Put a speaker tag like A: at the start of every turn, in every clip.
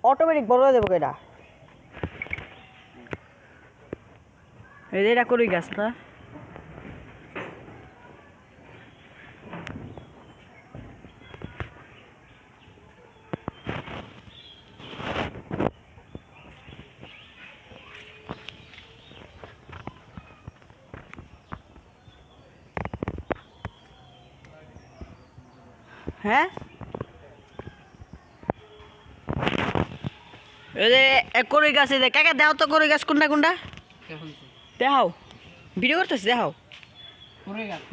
A: automatic বড় হয়ে যাবো এটা এটা করি গাছ না হ্যাঁ এই যে করি গাছ এই যে কাকা দাও তো করি গাছ কোনটা কোনটা দেখাও ভিডিও করতেছি দেখাও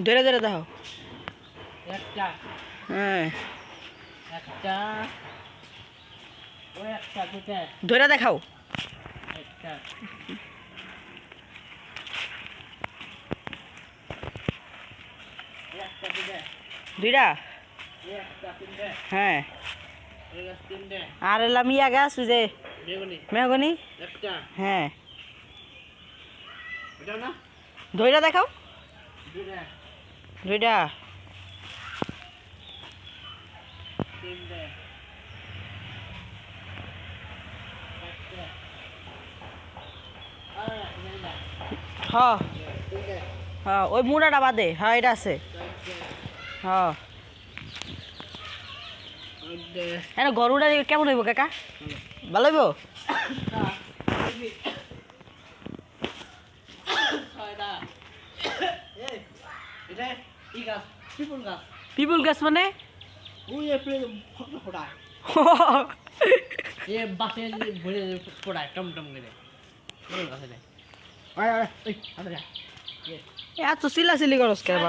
A: ধরে ধরে দেখাও
B: একটা
A: হ্যাঁ
B: একটা ওই একটা দুটা
A: ধরে দেখাও
B: একটা একটা দুটা
A: দুইটা
B: একটা তিনটা
A: হ্যাঁ
B: ওই গাছ তিনটা
A: আর এলাম ইয়া গাছ ওই যে
B: বেগুনি
A: মেহগনি
B: একটা
A: হ্যাঁ
B: এটা না
A: ধইরা দেখাও
B: দুটা
A: দুইটা
B: তিনটা একটা
A: হ্যাঁ
B: তিনটা
A: হ্যাঁ ওই মুড়াটা বাদে হ্যাঁ এটা আছে হ্যাঁ এনে গরুটা কেমন হইব কাকা ভালো হইব
B: এটা কি গাছ পিপল গাছ
A: পিপুল গাছ মানে
B: ওই এপ্রিল ফটো ফোটায় এ বাসে ভরে ফোটায় টমটম করে ওই গাছে দেয় আয় আয় এই হাতে যা
A: এত চিল্লা চিল্লি করস কেবা